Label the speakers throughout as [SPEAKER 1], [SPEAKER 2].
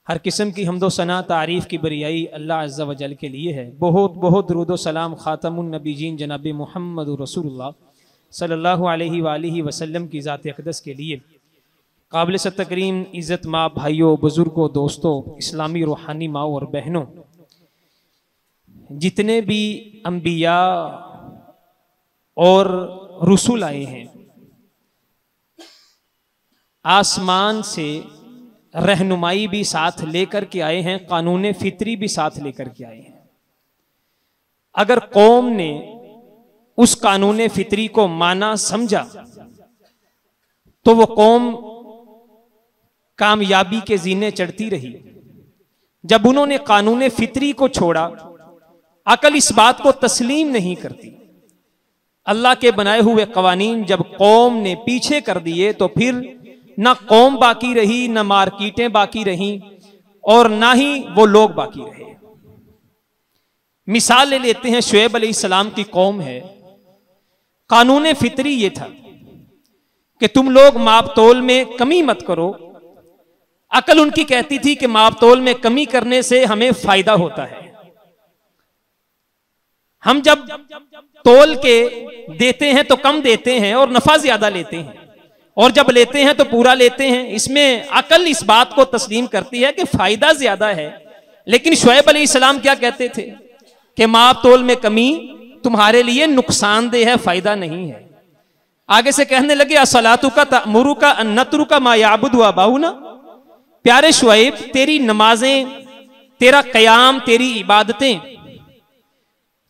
[SPEAKER 1] हर किस्म की हम्दो सना तारीफ़ की बरियाई अल्लाह अज़्ज़ा व जल के लिए है। बहुत बहुत दुरूद व सलाम ख़ातमुन नबीयीन जनाब मुहम्मद रसूलुल्लाह सल्लल्लाहु अलैहि वसल्लम की ज़ात अक़दस के लिए। काबिल तकरीम इज़्ज़त माँ भाइयों, बुज़ुर्गों, दोस्तों, इस्लामी रूहानी माँ और बहनों, जितने भी अम्बिया और रसूल आए हैं, आसमान से रहनुमाई भी साथ लेकर के आए हैं, कानून फितरी भी साथ लेकर के आए हैं। अगर कौम ने उस कानून फितरी को माना समझा तो वो कौम कामयाबी के जीने चढ़ती रही। जब उन्होंने कानून फितरी को छोड़ा, अकल इस बात को तस्लीम नहीं करती। अल्लाह के बनाए हुए कवानीन जब कौम ने पीछे कर दिए तो फिर ना कौम बाकी रही, ना मार्केटें बाकी रहीं और ना ही वो लोग बाकी रहे। मिसाल ले लेते हैं, शुएब अलैहिस्सलाम की कौम है। कानून फितरी ये था कि तुम लोग माप तोल में कमी मत करो। अकल उनकी कहती थी कि माप तोल में कमी करने से हमें फायदा होता है। हम जब तोल के देते हैं तो कम देते हैं और नफा ज्यादा लेते हैं, और जब लेते हैं तो पूरा लेते हैं। इसमें अकल इस बात को तस्लीम करती है कि फायदा ज्यादा है। लेकिन शुएब अलैहिस्सलाम क्या कहते थे कि माप तोल में कमी तुम्हारे लिए नुकसानदेह है, फायदा नहीं है। आगे से कहने लगे असलातु का तअमुरु का अन्नतरु का मा याबुदु आबाउना। प्यारे शुएब, तेरी नमाजें, तेरा कयाम, तेरी इबादतें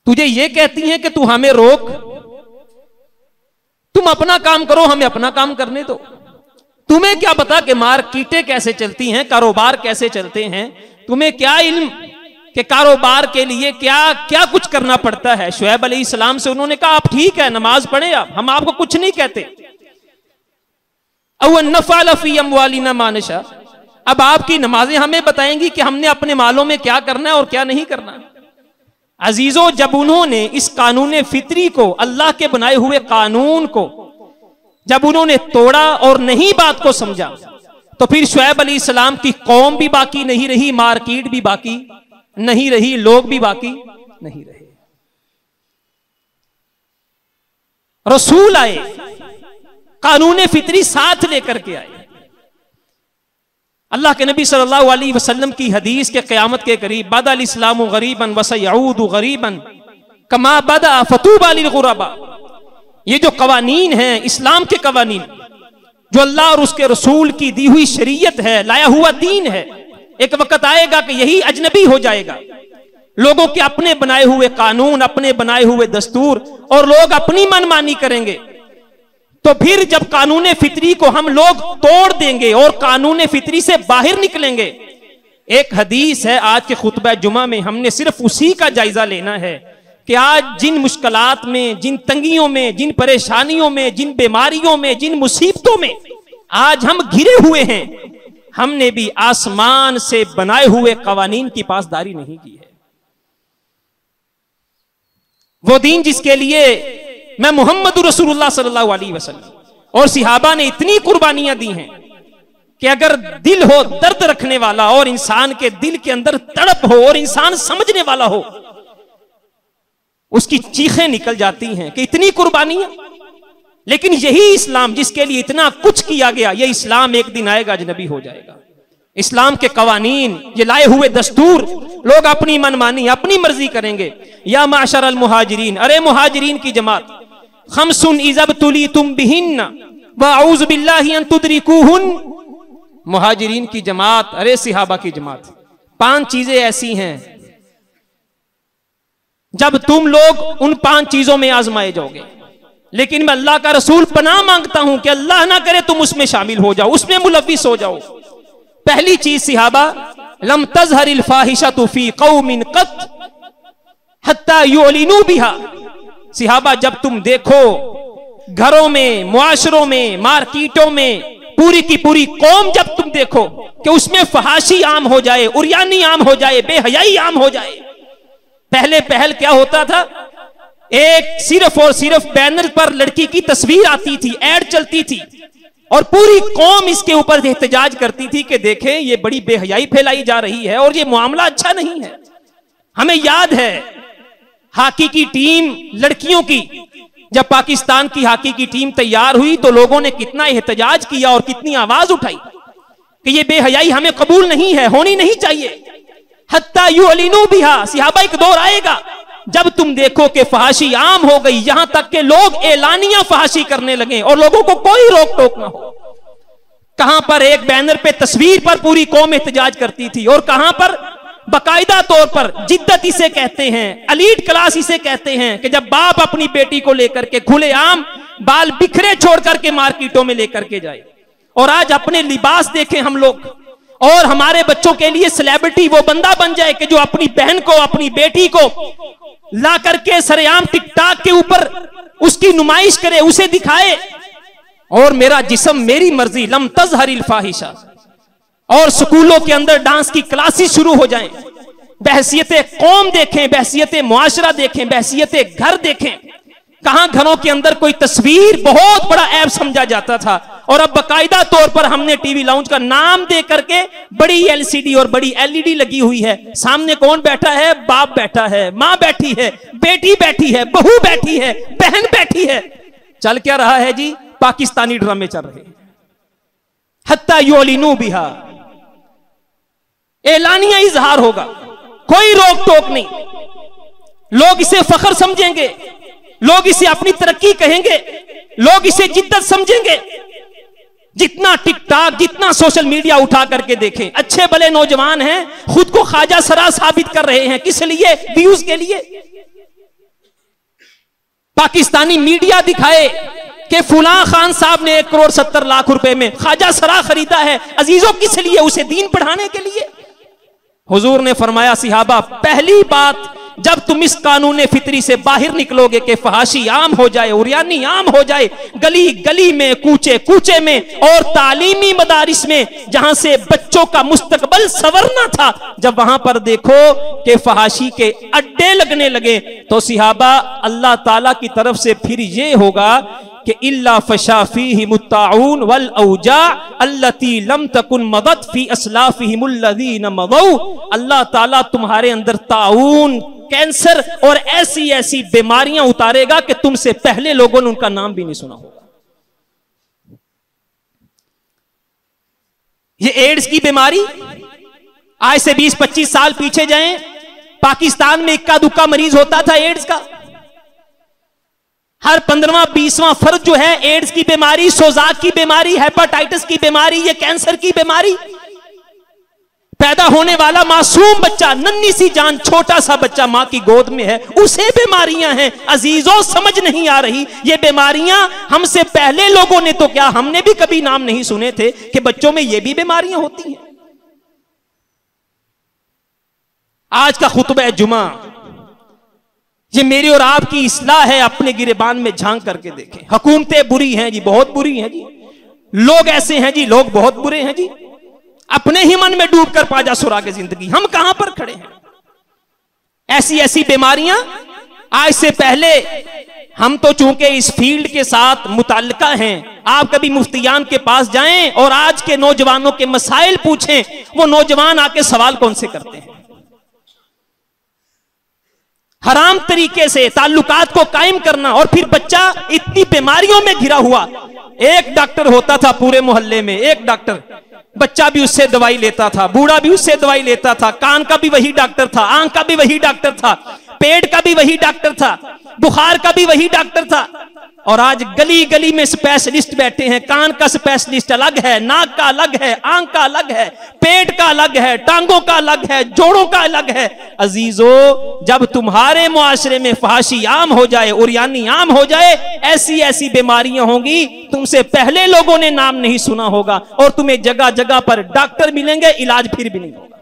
[SPEAKER 1] तुझे ये कहती हैं कि तू हमें रोक, तुम अपना काम करो, हमें अपना काम करने दो। तुम्हें क्या पता कि मार्केटें कैसे चलती हैं, कारोबार कैसे चलते हैं? तुम्हें क्या इल्म कि कारोबार के लिए क्या क्या कुछ करना पड़ता है? शुएब अलैहिस्सलाम से उन्होंने कहा आप ठीक है, नमाज पढ़े आप, हम आपको कुछ नहीं कहते। अवन्नफ़अल फ़ी अम्वालिना मा नशा। अब आपकी नमाजें हमें बताएंगी कि हमने अपने मालों में क्या करना है और क्या नहीं करना। अजीजों, जब उन्होंने इस कानून फितरी को, अल्लाह के बनाए हुए कानून को जब उन्होंने तोड़ा और नहीं बात को समझा, तो फिर शुएब अलैहिस्सलाम की कौम भी बाकी नहीं रही, मार्केट भी बाकी नहीं रही, लोग भी बाकी नहीं रहे। रसूल आए, कानून फितरी साथ लेकर के आए। अल्लाह के नबी सल्लल्लाहु अलैहि वसल्लम की हदीस के क़यामत के करीब बदअल इस्लामु गरीबन व सयऊदु गरीबन कमा बदा फतूबा लिल गुरबा। ये जो कवानीन हैं, इस्लाम के कवानीन, जो अल्लाह और उसके रसूल की दी हुई शरीयत है, लाया हुआ दीन है, एक वक्त आएगा कि यही अजनबी हो जाएगा। लोगों के अपने बनाए हुए कानून, अपने बनाए हुए दस्तूर, और लोग अपनी मनमानी करेंगे। तो फिर जब कानून फितरी को हम लोग तोड़ देंगे और कानून फितरी से बाहर निकलेंगे। एक हदीस है, आज के खुतबा जुमा में हमने सिर्फ उसी का जायजा लेना है कि आज जिन मुश्किलात में, जिन तंगियों में, जिन परेशानियों में, जिन बीमारियों में, जिन मुसीबतों में आज हम घिरे हुए हैं, हमने भी आसमान से बनाए हुए कवानीन की पासदारी नहीं की है। वो दीन जिसके लिए मैं मोहम्मद रसूलुल्लाह सल्लल्लाहु अलैहि वसल्लम और सिहाबा ने इतनी कुर्बानियां दी हैं कि अगर दिल हो दर्द रखने वाला और इंसान के दिल के अंदर तड़प हो और इंसान समझने वाला हो, उसकी चीखें निकल जाती हैं कि इतनी कुर्बानियां। लेकिन यही इस्लाम जिसके लिए इतना कुछ किया गया, यह इस्लाम एक दिन आएगा अजनबी हो जाएगा। इस्लाम के कवानीन, ये लाए हुए दस्तूर, लोग अपनी मनमानी, अपनी मर्जी करेंगे। या माशर अल मुहाजिरीन, अरे मुहाजिरीन की जमात, खमसुन इज़ब तुली तुम बिहिन्ना व औज़ु बिल्लाहि अन तुदरिकुहुन। मुहाजिरीन की जमात, अरे सिहाबा की जमात, 5 चीजें ऐसी हैं जब तुम लोग उन 5 चीजों में आजमाए जाओगे। लेकिन मैं अल्लाह का रसूल पनाह मांगता हूं कि अल्लाह ना करे तुम उसमें शामिल हो जाओ, उसमें मुलव्विस हो जाओ। पहली चीज सिहाबा, लम तज़हरिल फाहिशतु फी कौमिन क़त हत्ता युलिनू बिहा। सिहाबा, जब तुम देखो घरों में, मुआशरों में, मार्केटों में, पूरी की पूरी कौम जब तुम देखो कि उसमें फहाशी आम हो जाए, उरियानी आम हो जाए, बेहयाई आम हो जाए। पहले पहल क्या होता था, एक सिर्फ और सिर्फ बैनर पर लड़की की तस्वीर आती थी, एड चलती थी और पूरी कौम इसके ऊपर एहतजाज करती थी कि देखें ये बड़ी बेहयाई फैलाई जा रही है और ये मामला अच्छा नहीं है। हमें याद है हॉकी की टीम लड़कियों की, जब पाकिस्तान की हॉकी की टीम तैयार हुई तो लोगों ने कितना एहतजाज किया और कितनी आवाज उठाई कि ये बेहयाई हमें कबूल नहीं है, होनी नहीं चाहिए। हत्ता युअलिनू बिहा, सहाबा एक दौर आएगा जब तुम देखो कि फहाशी आम हो गई, यहां तक के लोग एलानिया फहाशी करने लगे और लोगों को कोई रोक टोक ना हो। कहां पर एक बैनर पे तस्वीर पर पूरी कौम एहतजाज करती थी और कहां पर बाकायदा तौर पर जिद्दत इसे कहते हैं, एलीट क्लास इसे कहते हैं कि जब बाप अपनी बेटी को लेकर के खुलेआम बाल बिखरे छोड़ करके मार्केटों में लेकर के जाए। और आज अपने लिबास देखें हम लोग, और हमारे बच्चों के लिए सेलिब्रिटी वो बंदा बन जाए कि जो अपनी बहन को, अपनी बेटी को ला करके सरेआम टिकटॉक के ऊपर उसकी नुमाइश करे, उसे दिखाए। और मेरा जिस्म मेरी मर्जी, लम तज़हरिल फाहिशा, और स्कूलों के अंदर डांस की क्लासेस शुरू हो जाएं। बहसियत कौम देखें, बहसियत मुआशरा देखें, बहसियत घर देखें। कहां घरों के अंदर कोई तस्वीर बहुत बड़ा ऐब समझा जाता था और अब बाकायदा तौर पर हमने टीवी लाउंज का नाम दे करके बड़ी एलसीडी और बड़ी एलईडी लगी हुई है। सामने कौन बैठा है? बाप बैठा है, मां बैठी है, बेटी बैठी है, बहू बैठी है, बहन बैठी है। चल क्या रहा है जी? पाकिस्तानी ड्रामे चल रहे हैं। हत्ता युअलिनू बिहा, एलानिया इजहार होगा, कोई रोक टोक नहीं। लोग इसे फख्र समझेंगे, लोग इसे अपनी तरक्की कहेंगे, लोग इसे जिद्दत समझेंगे। जितना टिकटॉक, जितना सोशल मीडिया उठा करके देखें, अच्छे भले नौजवान हैं, खुद को ख्वाजा सरा साबित कर रहे हैं। किस लिए? व्यूज के लिए। पाकिस्तानी मीडिया दिखाए कि फुला खान साहब ने 1 करोड़ 70 लाख रुपए में ख्वाजा सरा खरीदा है। अजीजों किस लिए? उसे दीन पढ़ाने के लिए। हुजूर ने फरमाया, सिहाबा पहली बात जब तुम इस कानून फितरी से बाहर निकलोगे कि फहाशी आम हो जाए, उरियानी आम हो जाए, गली गली में, कूचे कूचे में और तालीमी मदारिस में, जहां से बच्चों का मुस्तकबल संवरना था, जब वहां पर देखो कि फहाशी के अड्डे लगने लगे, तो सिहाबा अल्लाह ताला की तरफ से फिर ये होगा कि इल्ला फशाफीहि मुत्ताउन वल औजा अल्लती लम तकुन मदद फी अस्लाफिहिमुल लज़ीना मदऊ। अल्लाह ताला तुम्हारे अंदर ताउन, कैंसर और ऐसी ऐसी बीमारियां उतारेगा कि तुमसे पहले लोगों ने उनका नाम भी नहीं सुना होगा। ये एड्स की बीमारी, आज से 20-25 साल पीछे जाएं, पाकिस्तान में इक्का दुक्का मरीज होता था एड्स का। हर 15वां-20वां फर्द जो है एड्स की बीमारी, सोजाक की बीमारी, हेपेटाइटिस की बीमारी, ये कैंसर की बीमारी। पैदा होने वाला मासूम बच्चा, नन्ही सी जान, छोटा सा बच्चा मां की गोद में है, उसे बीमारियां हैं। अजीजों समझ नहीं आ रही, ये बीमारियां हमसे पहले लोगों ने तो क्या, हमने भी कभी नाम नहीं सुने थे कि बच्चों में ये भी बीमारियां होती हैं। आज का खुतबा जुमा ये मेरी और आपकी इस्लाह है। अपने गिरेबान में झांक करके देखें। हुकूमतें बुरी हैं जी, बहुत बुरी हैं जी। लोग ऐसे हैं जी, लोग बहुत बुरे हैं जी। अपने ही मन में डूब कर पाजा सुरागे जिंदगी, हम कहां पर खड़े हैं। ऐसी ऐसी बीमारियां आज से पहले, हम तो चूंकि इस फील्ड के साथ मुताल्लिका हैं, आप कभी मुफ्तियान के पास जाएं और आज के नौजवानों के मसाइल पूछें, वो नौजवान आके सवाल कौन से करते हैं? हराम तरीके से ताल्लुकात को कायम करना, और फिर बच्चा इतनी बीमारियों में घिरा हुआ। एक डॉक्टर होता था पूरे मोहल्ले में, एक डॉक्टर, बच्चा भी उससे दवाई लेता था, बूढ़ा भी उससे दवाई लेता था, कान का भी वही डॉक्टर था, आंख का भी वही डॉक्टर था, पेट का भी वही डॉक्टर था, बुखार का भी वही डॉक्टर था। और आज गली गली में स्पेशलिस्ट बैठे हैं। कान का स्पेशलिस्ट अलग है, नाक का अलग है, आंख का अलग है, पेट का अलग है, टांगों का अलग है, जोड़ों का अलग है। अजीजों, जब तुम्हारे मुआशरे में फहाशी आम हो जाए, उरियानी आम हो जाए, ऐसी ऐसी बीमारियां होंगी तुमसे पहले लोगों ने नाम नहीं सुना होगा, और तुम्हें जगह जगह पर डॉक्टर मिलेंगे, इलाज फिर भी नहीं होगा।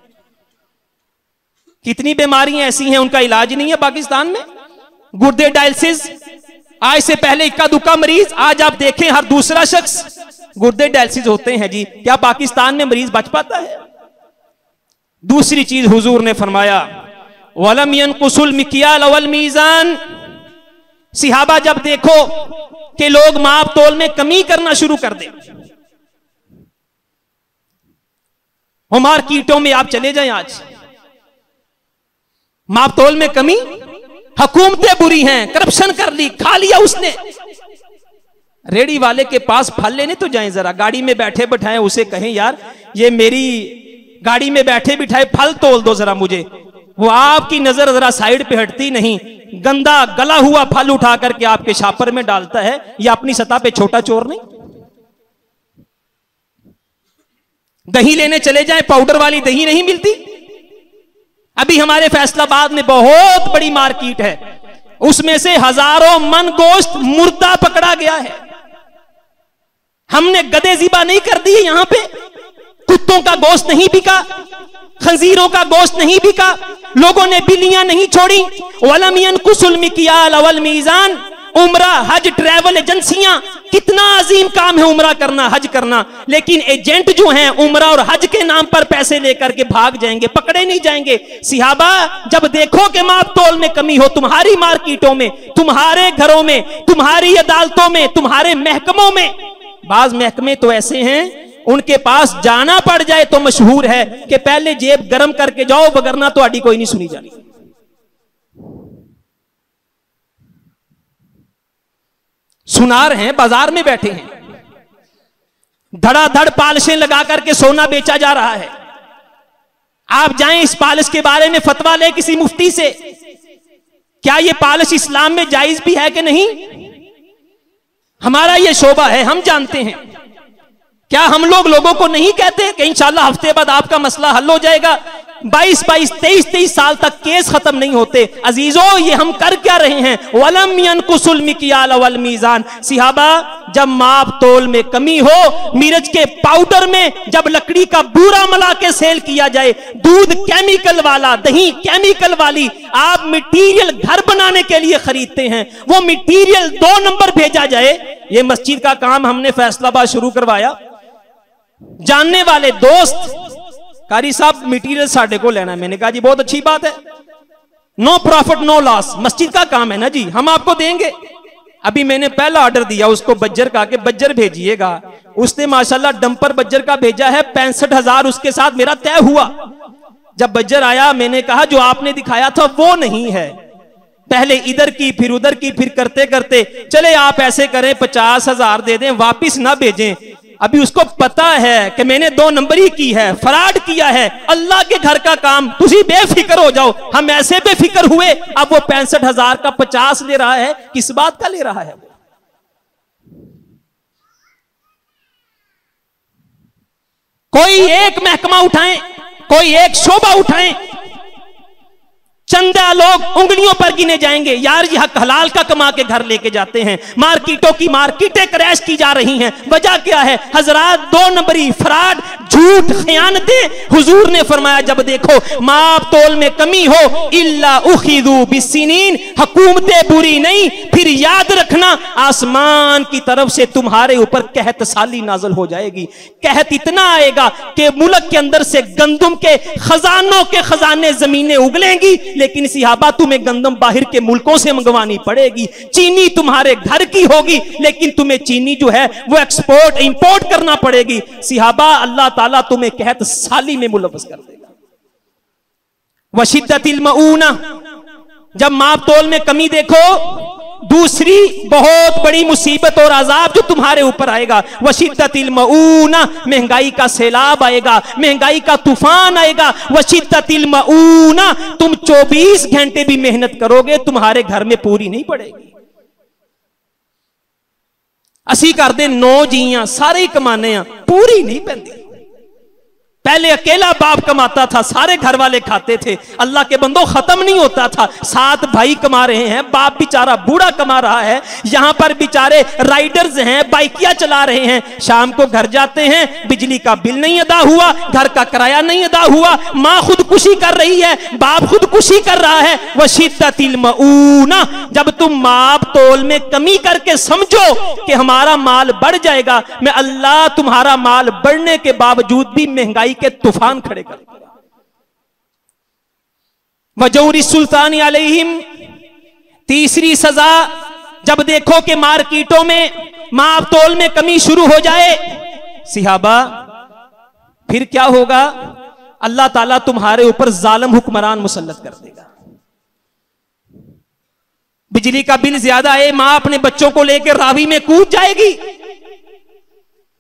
[SPEAKER 1] कितनी बीमारियां ऐसी हैं उनका इलाज नहीं है पाकिस्तान में। गुर्दे डायलिसिस, आज से पहले इक्का दुक्का मरीज, आज आप देखें हर दूसरा शख्स गुर्दे डायलिसिस होते हैं जी। क्या पाकिस्तान में मरीज बच पाता है? दूसरी चीज हुजूर ने फरमाया, वलम यनकुसुल मिकियाल वल मीजान। सिहाबा जब देखो कि लोग माप तोल में कमी करना शुरू कर दे, वो मार्केटों में आप चले जाएं, आज माप तोल में कमी, हुकूमतें बुरी हैं, करप्शन कर ली, खा लिया उसने। रेडी वाले के पास फल लेने तो जाएं, जरा गाड़ी में बैठे बैठाए उसे कहें यार ये मेरी गाड़ी में बैठे बिठाए फल तोल दो जरा मुझे। वो आपकी नजर जरा साइड पे हटती नहीं, गंदा गला हुआ फल उठा करके आपके छापर में डालता है। या अपनी सतह पे छोटा चोर नहीं। दही लेने चले जाएं, पाउडर वाली दही नहीं मिलती। अभी हमारे फैसलाबाद में बहुत बड़ी मार्केट है, उसमें से हजारों मन गोश्त मुर्दा पकड़ा गया है। हमने गधे ज़िबा नहीं कर दिए यहां पे, कुत्तों का गोश्त नहीं बिका, खंजीरों का गोश्त नहीं बिका, लोगों ने बिल्लियां नहीं छोड़ी। वलम यनकुसुल मिकियाल वल मीज़ान। उम्रा हज ट्रैवल एजेंसियां, कितना अजीम काम है उम्रा करना, हज करना, लेकिन एजेंट जो हैं उम्रा और हज के नाम पर पैसे लेकर के भाग जाएंगे, पकड़े नहीं जाएंगे। सिहाबा जब देखो कि माप तोल में कमी हो तुम्हारी मार्केटों में, तुम्हारे घरों में, तुम्हारी अदालतों में, तुम्हारे महकमों में, बाज महकमे तो ऐसे हैं उनके पास जाना पड़ जाए तो मशहूर है कि पहले जेब गर्म करके जाओ, वगरना तो आड़ी कोई नहीं सुनी जानी। सुनार हैं, बाजार में बैठे हैं, धड़ाधड़ पालिशें लगा करके सोना बेचा जा रहा है। आप जाएं इस पालिश के बारे में फतवा ले किसी मुफ्ती से, क्या ये पालिश इस्लाम में जायज भी है कि नहीं। हमारा ये शोबा है, हम जानते हैं। क्या हम लोगों को नहीं कहते कि इंशाअल्लाह हफ्ते बाद आपका मसला हल हो जाएगा। 22-22, 23-23 साल तक केस खत्म नहीं होते। अजीजों ये हम कर क्या रहे हैं। वलम यनकुसुल मिकियाल वल मीज़ान। सिहाबा जब माप तोल में कमी हो, मिर्च के पाउडर में जब लकड़ी का बूरा मिला के सेल किया जाए, दूध केमिकल वाला, दही केमिकल वाली, आप मटीरियल घर बनाने के लिए खरीदते हैं, वो मटीरियल 2 नंबर भेजा जाए। ये मस्जिद का काम हमने फैसलाबाद शुरू करवाया, जानने वाले दोस्त कारी साहब मटीरियल साढ़े को लेना है। मैंने कहा जी बहुत अच्छी बात है, नो प्रॉफिट नो लॉस, मस्जिद का काम है ना जी, हम आपको देंगे। अभी मैंने पहला ऑर्डर दिया उसको बज्जर का कि बज्जर भेजिएगा। उसने माशाल्लाह डंपर बज्जर का भेजा है, 65,000 उसके साथ मेरा तय हुआ। जब बज्जर आया मैंने कहा जो आपने दिखाया था वो नहीं है, पहले इधर की फिर उधर की, फिर करते करते चले आप ऐसे करें 50,000 दे दें, वापिस ना भेजें। अभी उसको पता है कि मैंने 2 नंबरी की है, फ्रॉड किया है, अल्लाह के घर का काम, तुसी बेफिक्र हो जाओ। हम ऐसे बेफिक्र हुए, अब वो 65,000 का 50 ले रहा है, किस बात का ले रहा है। कोई एक महकमा उठाएं, कोई एक शोबा उठाएं, चंदा लोग उंगलियों पर गिने जाएंगे। यार ये हक हलाल का कमा के घर लेके जाते हैं, मार्केटों की मार्केटें क्रैश की जा रही हैं। वजह क्या है हजरात, 2 नंबरी, फ्रॉड, झूठ, खयानतें। हुजूर ने फरमाया जब देखो माप तोल में कमी हो, इल्ला उखिदू बिस्सिनीन, हुकूमतें बुरी नहीं, फिर याद रखना आसमान की तरफ से तुम्हारे ऊपर कहत साली नाजल हो जाएगी। कहत इतना आएगा कि मुल्क के अंदर से गंदम के खजानों के खजाने जमीनें उगलेंगी, लेकिन सिहाबा तुम्हें गंदम बाहर के मुल्कों से मंगवानी पड़ेगी। चीनी तुम्हारे घर की होगी, लेकिन तुम्हें चीनी जो है वो एक्सपोर्ट इंपोर्ट करना पड़ेगी। सिहाबा अल्लाह ताला तुम्हें कहत साली में मुलव्वस कर देगा। वशिद्दतिल मऊना, जब माप तोल में कमी देखो, दूसरी बहुत बड़ी मुसीबत और अजाब जो तुम्हारे ऊपर आएगा, वशिद्दतिल मऊना, महंगाई का सैलाब आएगा, महंगाई का तूफान आएगा। वशिद्दतिल मऊना, तुम 24 घंटे भी मेहनत करोगे तुम्हारे घर में पूरी नहीं पड़ेगी। असी कर दे 9 जियां सारे कमाने पूरी नहीं पैंदी। पहले अकेला बाप कमाता था, सारे घर वाले खाते थे, अल्लाह के बंदो खत्म नहीं होता था। 7 भाई कमा रहे हैं, बाप बेचारा बूढ़ा कमा रहा है, यहां पर बेचारे राइडर्स हैं, बाइकियां चला रहे हैं, शाम को घर जाते हैं, बिजली का बिल नहीं अदा हुआ, घर का किराया नहीं अदा हुआ, माँ खुदकुशी कर रही है, बाप खुदकुशी कर रहा है। वशिद्दतिल मऊना, जब तुम माप तोल में कमी करके समझो कि हमारा माल बढ़ जाएगा, मैं अल्लाह तुम्हारा माल बढ़ने के बावजूद भी महंगाई के तूफान खड़े कर देगा। वजौरी सुल्तानी अलैहिम, तीसरी सजा, जब देखो कि मार्केटों में माप तोल में कमी शुरू हो जाए, सिहाबा फिर क्या होगा। अल्लाह ताला तुम्हारे ऊपर जालिम हुक्मरान मुसल्लत कर देगा। बिजली का बिल ज्यादा है, मां अपने बच्चों को लेकर रावी में कूद जाएगी,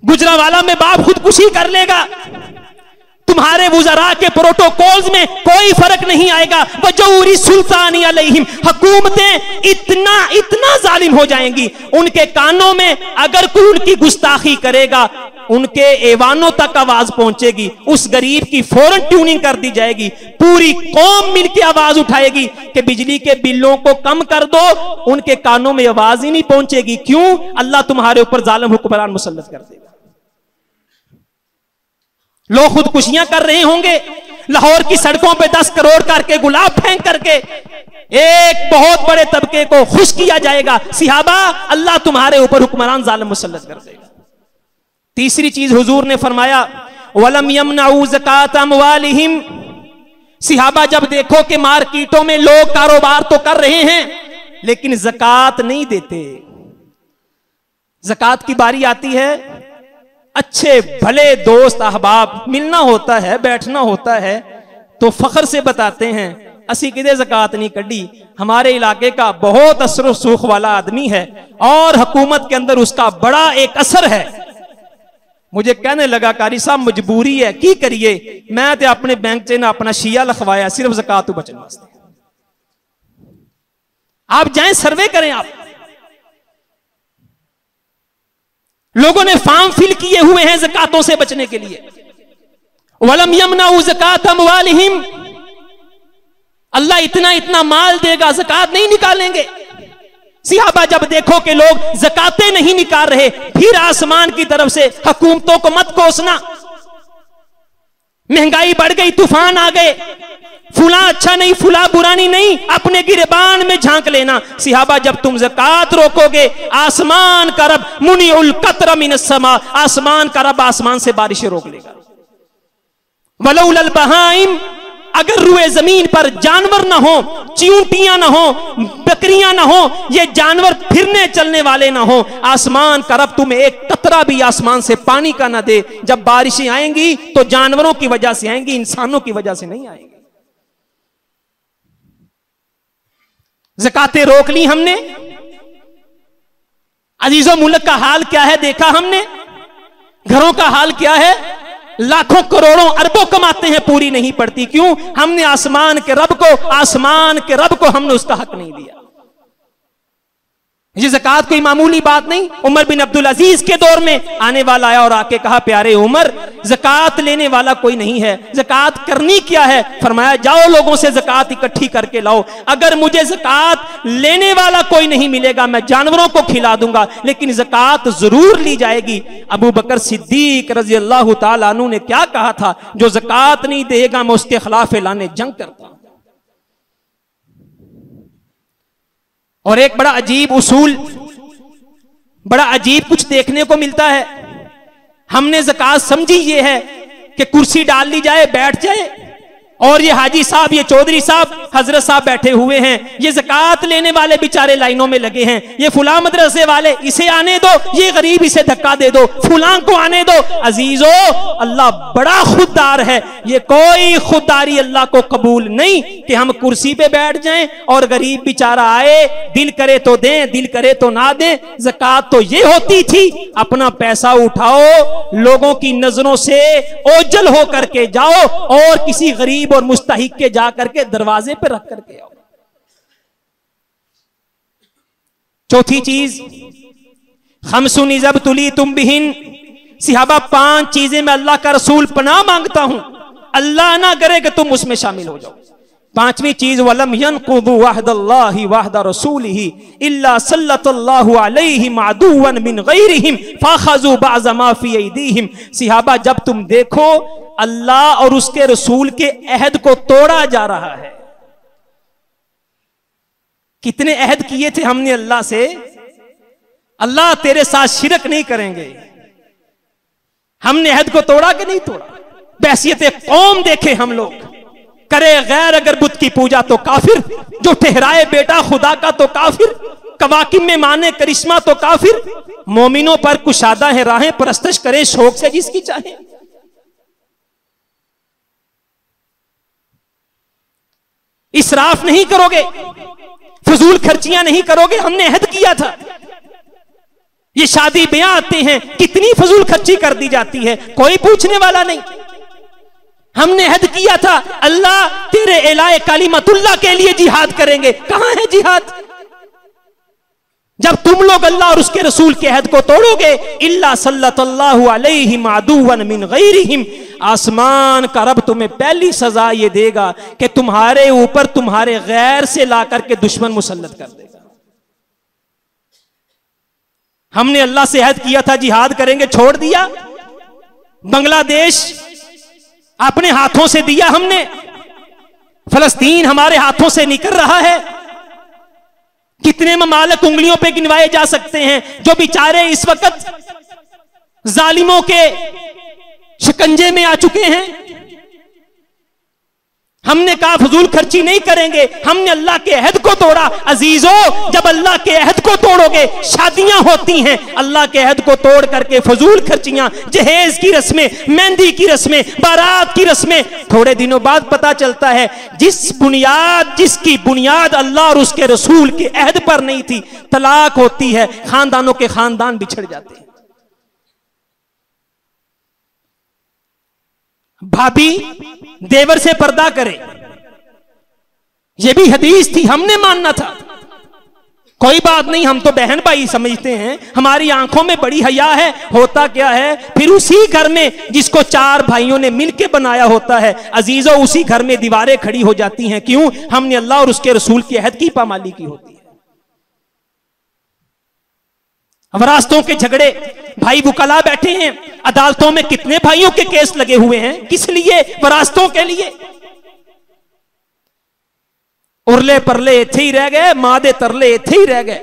[SPEAKER 1] गुजरावाला में बाप खुदकुशी कर लेगा, तुम्हारे वुज़रा के प्रोटोकॉल्स में कोई फर्क नहीं आएगा। वजूरी सुल्तानी अलैहिम, हुकूमतें इतना इतना जालिम हो जाएंगी, उनके कानों में अगर कोई उनकी गुस्ताखी करेगा उनके ऐवानों तक आवाज पहुंचेगी, उस गरीब की फौरन ट्यूनिंग कर दी जाएगी, पूरी कौम मिलकर आवाज उठाएगी कि बिजली के बिलों को कम कर दो, उनके कानों में आवाज ही नहीं पहुंचेगी। क्यों? अल्लाह तुम्हारे ऊपर जालिम हुक्मरान मुसल्लत कर देगा। लोग खुदकुशियां कर रहे होंगे, लाहौर की सड़कों पे 10 करोड़ करके गुलाब फेंक करके एक बहुत बड़े तबके को खुश किया जाएगा। सिहाबा, अल्लाह तुम्हारे ऊपर हुक्मरान जालिम मुसल्लत कर देगा। तीसरी चीज हुजूर ने फरमाया, वलम यमनऊ ज़कात अमवालिहिम। सिहाबा, जब देखो कि मार्केटों में लोग कारोबार तो कर रहे हैं लेकिन ज़कात नहीं देते, ज़कात की बारी आती है, अच्छे भले दोस्त अहबाब मिलना होता है, बैठना होता है, तो फख्र से बताते हैं असी किदे ज़कात नहीं कड़ी, हमारे इलाके का बहुत असर सुख वाला आदमी है और हुकूमत के अंदर उसका बड़ा एक असर है। मुझे कहने लगा, कारी साहब मजबूरी है, की करिए, मैं तो अपने बैंक से ना अपना शिया लिखवाया सिर्फ ज़कात तो बचने वास्ते। आप जाएं, सर्वे करें, आप लोगों ने फॉर्म फिल किए हुए हैं ज़कातों से बचने के लिए। वलम यमनऊ ज़कात अमवालिहिम, अल्लाह इतना इतना माल देगा, ज़कात नहीं निकालेंगे। सिहाबा, जब देखो कि लोग ज़कातें नहीं निकाल रहे, फिर आसमान की तरफ से हुकूमतों को मत कोसना, महंगाई बढ़ गई, तूफान आ गए, फुला अच्छा नहीं, फुला बुरानी नहीं, अपने गिरबान में झांक लेना। सिहाबा, जब तुम ज़कात रोकोगे, आसमान का रब मुनीउल कतर मिनस समा, आसमान का रब आसमान से बारिशें रोक लेगा। वलौलल बहाइम, अगर रुए जमीन पर जानवर ना हो, चींटियां ना हो, बकरियां ना हो, ये जानवर फिरने चलने वाले ना हो, आसमान का रब तुम्हें एक कतरा भी आसमान से पानी का ना दे, जब बारिशें आएंगी तो जानवरों की वजह से आएंगी, इंसानों की वजह से नहीं आएंगी। ज़कातें रोक ली हमने, अजीजों मुल्क का हाल क्या है देखा हमने, घरों का हाल क्या है, लाखों करोड़ों अरबों कमाते हैं, पूरी नहीं पड़ती। क्यों? हमने आसमान के रब को हमने उसका हक नहीं दिया। ये ज़कात कोई मामूली बात नहीं। उमर बिन अब्दुल अजीज के दौर में आने वाला आया और आके कहा, प्यारे उमर, ज़कात लेने वाला कोई नहीं है, ज़कात करनी क्या है? फरमाया, जाओ लोगों से ज़कात इकट्ठी करके लाओ, अगर मुझे ज़कात लेने वाला कोई नहीं मिलेगा मैं जानवरों को खिला दूंगा, लेकिन ज़कात जरूर ली जाएगी। अबू बकर सिद्दीक रज़ी अल्लाह तआला अन्हु ने क्या कहा था, जो ज़कात नहीं देगा मैं उसके खिलाफ ऐलान जंग करता हूं। और एक बड़ा अजीब उसूल, बड़ा अजीब कुछ देखने को मिलता है। हमने ज़कात समझी ये है कि कुर्सी डाल ली जाए, बैठ जाए, और ये हाजी साहब, ये चौधरी साहब, हजरत साहब बैठे हुए हैं, ये ज़कात लेने वाले बेचारे लाइनों में लगे हैं, ये फुला मदरसे वाले इसे आने दो, ये गरीब इसे धक्का दे दो, फुला को आने दो। अजीजो, अल्लाह बड़ा खुददार है, ये कोई खुददारी अल्लाह को कबूल नहीं कि हम कुर्सी पे बैठ जाएं और गरीब बेचारा आए, दिल करे तो दें, दिल करे तो ना दें। ज़कात तो ये होती थी, अपना पैसा उठाओ, लोगों की नजरों से ओझल हो करके जाओ और किसी गरीब और मुस्तहिक के जा करके दरवाजे पे रख करके आओ। चौथी चीज, खमसुन इज़ अब्तुलीतुम बिहिन। सिहाबा, 5 चीजें मैं अल्लाह का रसूल पनाह मांगता हूं, अल्लाह ना करे कि तुम उसमें शामिल हो जाओ। 5वीं चीज, वलम यनकुदु वहदल्लाहि वहद रसूलिही इल्ला सल्लल्लाहु अलैहिम अदुवन मिन गैरिहिम फखजू बअज़ मा फी ऐदीहिम। सिहाबा, जब तुम देखो अल्लाह और उसके रसूल के अहद को तोड़ा जा रहा है, कितने अहद किए थे हमने अल्लाह से, अल्लाह तेरे साथ शिरक नहीं करेंगे, हमने अहद को तोड़ा कि नहीं तोड़ा? बहसियत कौम देखे हम लोग, करे गैर अगर बुत की पूजा तो काफिर, जो ठहराए बेटा खुदा का तो काफिर, कवाकिब में माने करिश्मा तो काफिर, मोमिनों पर कुशादा है राहें, परस्तश करे शौक से जिसकी चाहे। इसराफ नहीं करोगे, फजूल खर्चियां नहीं करोगे। हमने अहद किया था। ये शादी ब्याह आते हैं, कितनी फजूल खर्ची कर दी जाती है, कोई पूछने वाला नहीं। हमने अहद किया था अल्लाह तेरे इलाए कालिमतुल्लाह के लिए जिहाद करेंगे। कहां है जिहाद? जब तुम लोग अल्लाह और उसके रसूल के अहद को तोड़ोगे, इल्ला सल्लल्लाहु अलैहिम अदुवन मिन गैरिहिम, आसमान का रब तुम्हें पहली सजा ये देगा कि तुम्हारे ऊपर तुम्हारे गैर से ला करके दुश्मन मुसल्लत कर देगा। हमने अल्लाह से अहद किया था जिहाद करेंगे, छोड़ दिया। बांग्लादेश अपने हाथों से दिया हमने, फलस्तीन हमारे हाथों से निकल रहा है। कितने ममालिक उंगलियों पे गिनवाए जा सकते हैं जो बेचारे इस वक्त जालिमों के शिकंजे में आ चुके हैं। हमने कहा फजूल खर्ची नहीं करेंगे, हमने अल्लाह के अहद को तोड़ा। अजीजों, जब अल्लाह के अहद को तोड़ोगे, शादियां होती हैं अल्लाह के अहद को तोड़ करके, फजूल खर्चियां, जहेज की रस्में, मेहंदी की रस्में, बारात की रस्में। थोड़े दिनों बाद पता चलता है जिसकी बुनियाद अल्लाह और उसके रसूल के अहद पर नहीं थी, तलाक होती है, खानदानों के खानदान बिछड़ जाते हैं। भाभी देवर से पर्दा करे, यह भी हदीस थी, हमने मानना था। कोई बात नहीं, हम तो बहन भाई समझते हैं, हमारी आंखों में बड़ी हया है। होता क्या है, फिर उसी घर में जिसको चार भाइयों ने मिलके बनाया होता है, अजीजों, उसी घर में दीवारें खड़ी हो जाती हैं। क्यों? हमने अल्लाह और उसके रसूल के अहद की पामाली की होती है। वरासतों के झगड़े, भाई वुकला बैठे हैं, अदालतों में कितने भाइयों के केस लगे हुए हैं, किस लिए? वरासतों के लिए। उरले परले इत्थे ही रह गए, मां दे तरले इत्थे ही रह गए,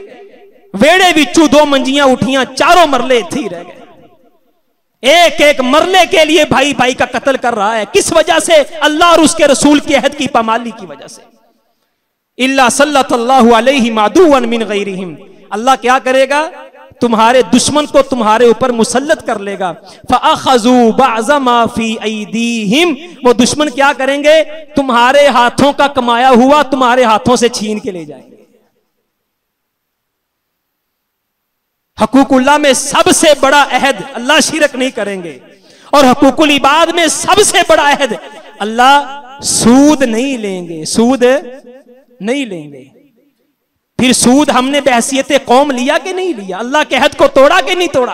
[SPEAKER 1] वेड़े विचू दो मंजियां उठियां, चारों मरले इत्थे ही रह गए। एक एक मरले के लिए भाई भाई का कत्ल कर रहा है। किस वजह से? अल्लाह और उसके रसूल के अहद की पामाली की वजह से। इल्ला सल्लल्लाहु अलैहि अदुवन मिन गैरिहिम, अल्लाह क्या करेगा? तुम्हारे दुश्मन को तुम्हारे ऊपर मुसल्लत कर लेगा। फ़अख़ज़ू बअज़ मा फ़ी अयदीहिम, वो दुश्मन क्या करेंगे? तुम्हारे हाथों का कमाया हुआ तुम्हारे हाथों से छीन के ले जाएंगे। हकूकुल्लाह में सबसे बड़ा अहद, अल्लाह शिरक नहीं करेंगे, और हकूकुल इबाद में सबसे बड़ा अहद, अल्लाह सूद नहीं लेंगे, सूद नहीं लेंगे। फिर सूद हमने बहसियत कौम लिया कि नहीं लिया? अल्लाह के अहद को तोड़ा कि नहीं तोड़ा?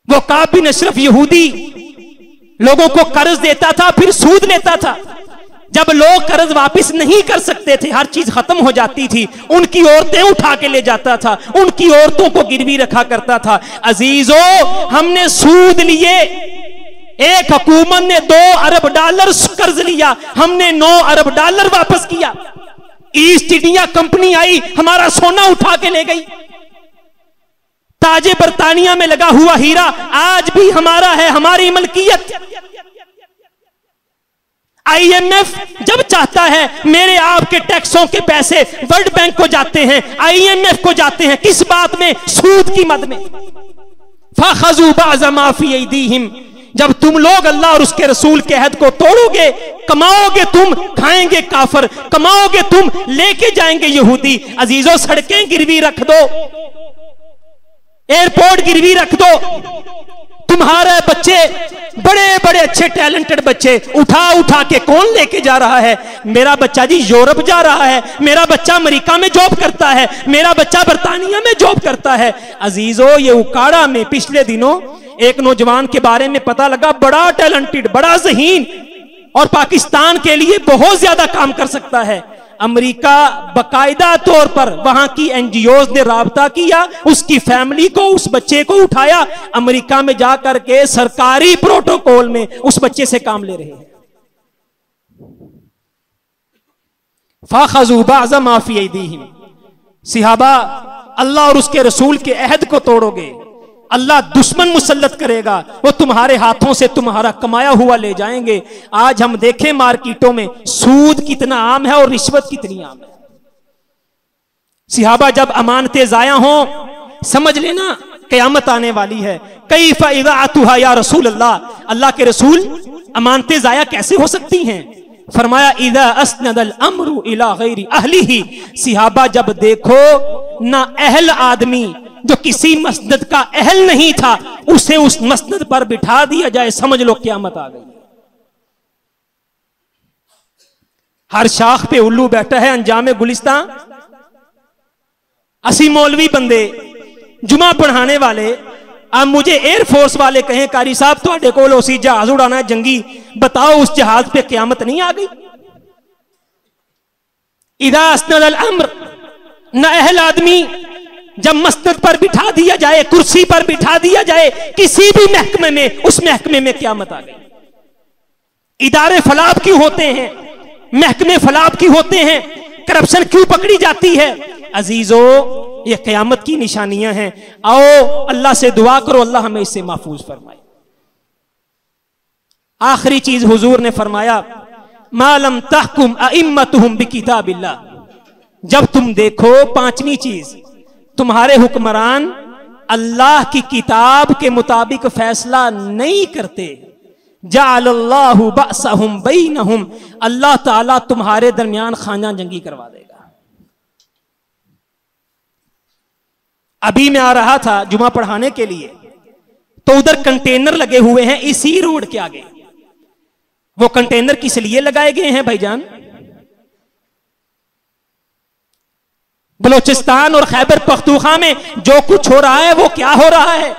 [SPEAKER 1] वो काब बिन अशरफ यहूदी लोगों को कर्ज देता था, फिर सूद लेता था। जब लोग कर्ज वापस नहीं कर सकते थे, हर चीज खत्म हो जाती थी, उनकी औरतें उठा के ले जाता था, उनकी औरतों को गिरवी रखा करता था। अजीजों, हमने सूद लिए। एक हुकूमत ने $2 अरब कर्ज लिया, हमने $9 अरब वापस किया। ईस्ट इंडिया कंपनी आई, हमारा सोना उठा के ले गई। ताजे बरतानिया में लगा हुआ हीरा आज भी हमारा है, हमारी मलकियत। IMF जब चाहता है मेरे आपके टैक्सों के पैसे वर्ल्ड बैंक को जाते हैं, IMF को जाते हैं, किस बात में? सूद की मद में। फ़अख़ज़ू बअज़ मा फ़ी अयदीहिम, जब तुम लोग अल्लाह और उसके रसूल के अहद को तोड़ोगे, कमाओगे तुम, खाएंगे काफर, कमाओगे तुम, लेके जाएंगे यहूदी। अजीजों, सड़कें गिरवी रख दो, एयरपोर्ट गिरवी रख दो, तुम्हारे बच्चे बड़े बड़े अच्छे टैलेंटेड बच्चे उठा उठा के कौन लेके जा रहा है? मेरा बच्चा जी यूरोप जा रहा है, मेरा बच्चा अमेरिका में जॉब करता है, मेरा बच्चा बरतानिया में जॉब करता है। अजीजों, ये उकाड़ा में पिछले दिनों एक नौजवान के बारे में पता लगा, बड़ा टैलेंटेड, बड़ा ज़हीन, और पाकिस्तान के लिए बहुत ज्यादा काम कर सकता है। अमेरिका बकायदा तौर पर वहां की NGOs ने राब्ता किया, उसकी फैमिली को, उस बच्चे को उठाया, अमेरिका में जाकर के सरकारी प्रोटोकॉल में उस बच्चे से काम ले रहे हैं। फ़अख़ज़ू बअज़ मा फ़ी अयदीहिम, सिहाबा, अल्लाह और उसके रसूल के अहद को तोड़ोगे, अल्लाह दुश्मन मुसल्लत करेगा, वो तुम्हारे हाथों से तुम्हारा कमाया हुआ ले जाएंगे। आज हम देखें मार्केटों में सूद कितना आम है और रिश्वत कितनी आम है। सिहाबा, जब अमानतें जाया हों, समझ लेना क़यामत आने वाली है। कैफ़ इज़ाअतुहा या रसूल अल्लाह, अल्लाह के रसूल, अमानतें जाया कैसे हो सकती हैं? फरमाया इदा अस्नदल अम्रु इला गैरि अहलिही, सिहाबा जब देखो ना अहल आदमी जो किसी मस्जिद का अहल नहीं था उसे उस मस्जिद पर बिठा दिया जाए, समझ लो क़यामत आ गई। हर शाख पे उल्लू बैठा है, अंजामे गुलिस्तान। असी मौलवी बंदे जुमा पढ़ाने वाले, अब मुझे एयरफोर्स वाले कहें कारी साहब थोड़े कोल उसी जहाज उड़ाना है जंगी, बताओ उस जहाज पे क़यामत नहीं आ गई? इदा अस्नदल अम्र, न अहल आदमी जब मस्जिद पर बिठा दिया जाए, कुर्सी पर बिठा दिया जाए किसी भी महकमे में, उस महकमे में क़यामत आ गई। इदारे फलाब क्यों होते हैं, महकमे फलाब क्यों होते हैं, करप्शन क्यों पकड़ी जाती है? अजीजो ये क़यामत की निशानियां हैं। आओ अल्लाह से दुआ करो, अल्लाह हमें इससे महफूज फरमाए। आखिरी चीज हुजूर ने फरमाया मालम तहकुम अइम्मतुहुम बिकिताबिल्लाह, जब तुम देखो, पांचवी चीज, तुम्हारे हुक्मरान अल्लाह की किताब के मुताबिक फैसला नहीं करते, जाअलल्लाहु बअसहुम बैनहुम, अल्लाह ताला तुम्हारे दरमियान खाना जंगी करवा देगा। अभी मैं आ रहा था जुमा पढ़ाने के लिए, तो उधर कंटेनर लगे हुए हैं इसी रोड के आगे। वो कंटेनर किस लिए लगाए गए हैं भाईजान? बलोचिस्तान और खैबर पख्तूनख्वा में जो कुछ हो रहा है वो क्या हो रहा है?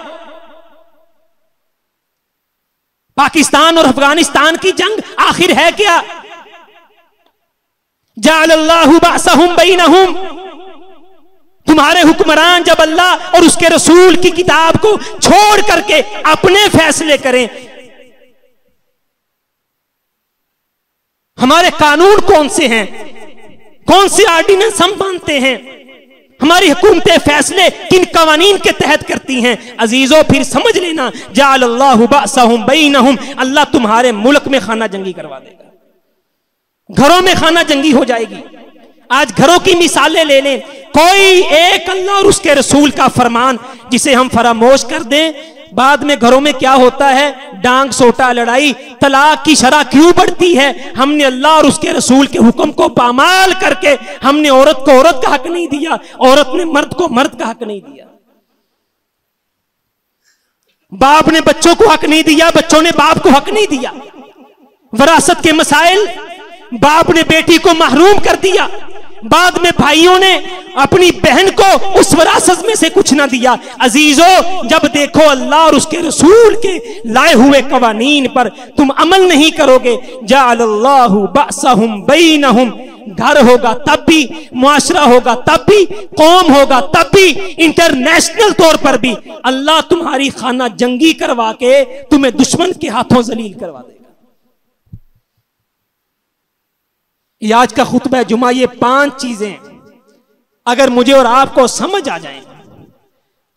[SPEAKER 1] पाकिस्तान और अफगानिस्तान की जंग आखिर है क्या? जाअलल्लाहु बअसहुम बैनहुम, तुम्हारे हुक्मरान जब अल्लाह और उसके रसूल की किताब को छोड़ करके अपने फैसले करें, हमारे कानून कौन से हैं, कौन से ऑर्डिनेंस हम मानते हैं, हमारी हुकूमतें फैसले किन कवानीन के तहत करती हैं? अजीजों फिर समझ लेना, जाअलल्लाहु बअसहुम बैनहुम, अल्लाह तुम्हारे मुल्क में खाना जंगी करवा देगा, घरों में खाना जंगी हो जाएगी। आज घरों की मिसालें ले लें, कोई एक अल्लाह और उसके रसूल का फरमान जिसे हम फरामोश कर दें, बाद में घरों में क्या होता है? डांग सोटा लड़ाई, तलाक की शरह क्यों बढ़ती है? हमने अल्लाह और उसके रसूल के हुक्म को पामाल करके हमने औरत को औरत का हक नहीं दिया, औरत ने मर्द को मर्द का हक नहीं दिया, बाप ने बच्चों को हक नहीं दिया, बच्चों ने बाप को हक नहीं दिया। विरासत के मसाइल, बाप ने बेटी को महरूम कर दिया, बाद में भाइयों ने अपनी बहन को उस विरासत में से कुछ ना दिया। अजीजों जब देखो अल्लाह और उसके रसूल के लाए हुए कवानीन पर तुम अमल नहीं करोगे, जाअलल्लाहु बअसहुम बैनहुम, घर होगा तब भी, मुआशरा होगा तब भी, कौम होगा तब भी, इंटरनेशनल तौर पर भी अल्लाह तुम्हारी खाना जंगी करवा के तुम्हें दुश्मन के हाथों जलील करवा देगा। ये आज का खुतबा जुमा, ये 5 चीजें अगर मुझे और आपको समझ आ जाएं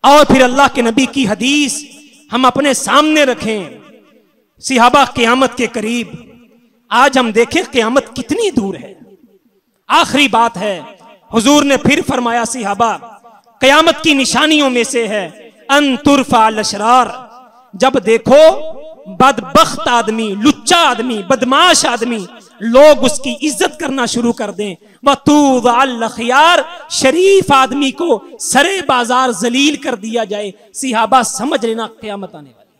[SPEAKER 1] और फिर अल्लाह के नबी की हदीस हम अपने सामने रखें, सिहाबा क़यामत के करीब, आज हम देखें क़यामत कितनी दूर है। आखिरी बात है, हुजूर ने फिर फरमाया सिहाबा क़यामत की निशानियों में से है अन तुरफा अल-अशरार, जब देखो बदबख्त आदमी, लुच्चा आदमी, बदमाश आदमी, लोग उसकी इज्जत करना शुरू कर दें, वतूद अल-खियार, शरीफ आदमी को सरे बाजार जलील कर दिया जाए। सिहाबा समझ लेना क़यामत आने वाली है।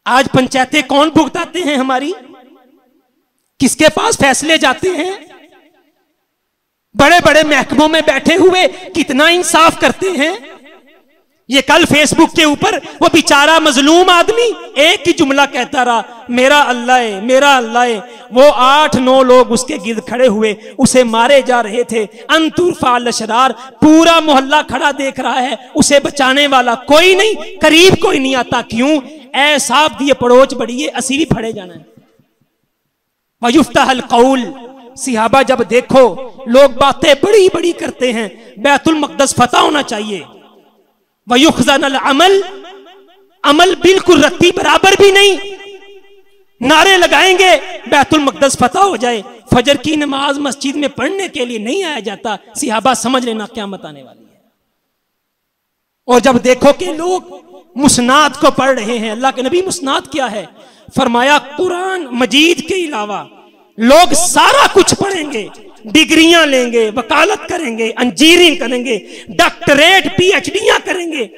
[SPEAKER 1] आज पंचायतें कौन भुगताते हैं हमारी? किसके पास फैसले जाते हैं? बड़े बड़े महकमों में बैठे हुए कितना इंसाफ करते हैं? ये कल फेसबुक के ऊपर वो बेचारा मजलूम आदमी एक ही जुमला कहता रहा, मेरा अल्लाह है, मेरा अल्लाह है। वो 8-9 लोग उसके गिर्द खड़े हुए, उसे मारे जा रहे थे। अंतुरफा अल-अशरार, पूरा मोहल्ला खड़ा देख रहा है, उसे बचाने वाला कोई नहीं, करीब कोई नहीं आता। क्यों? ऐ साहब दिए पड़ोच बड़ी है, असी भी फड़े जाना है। वयुफ्तहल कौल, सिहाबा जब देखो लोग बातें बड़ी बड़ी करते हैं, बैतुल मक़दस फतह होना चाहिए, वयुखज़नल अमल, अमल बिल्कुल रत्ती बराबर भी नहीं, नारे लगाएंगे बैतुल मक़दस फतह हो जाए, फजर की नमाज मस्जिद में पढ़ने के लिए नहीं आया जाता। सिहाबा समझ लेना क़यामत आने वाली है। और जब देखो कि लोग मुस्नाद को पढ़ रहे हैं। अल्लाह के नबी मुस्नाद क्या है फरमाया, कुरान मजीद के अलावा लोग सारा कुछ पढ़ेंगे, डिग्रियां लेंगे, वकालत करेंगे, इंजीनियरिंग करेंगे, डॉक्टरेट पीएचडीयां करेंगे,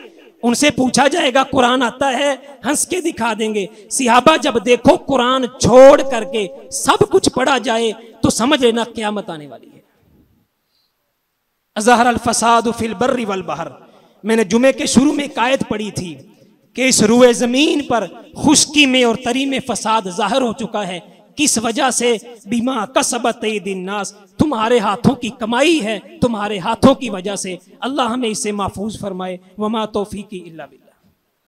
[SPEAKER 1] उनसे पूछा जाएगा कुरान आता है, हंस के दिखा देंगे। सिहाबा जब देखो कुरान छोड़ करके सब कुछ पढ़ा जाए तो समझ लेना क़यामत आने वाली है। अज़हर अल फसाद फिल बर्रि वल बहर, मैंने जुमे के शुरू में एक आयत पढ़ी थी कि इस रुए जमीन पर खुश्की में और तरी में फसाद जाहिर हो चुका है। किस वजह से? बिमा कसबत ऐदिन नास, तुम्हारे हाथों की कमाई है, तुम्हारे हाथों की वजह से। अल्लाह हमें इससे महफूज फरमाए। वमा तौफीकी इल्ला बिल्लाह।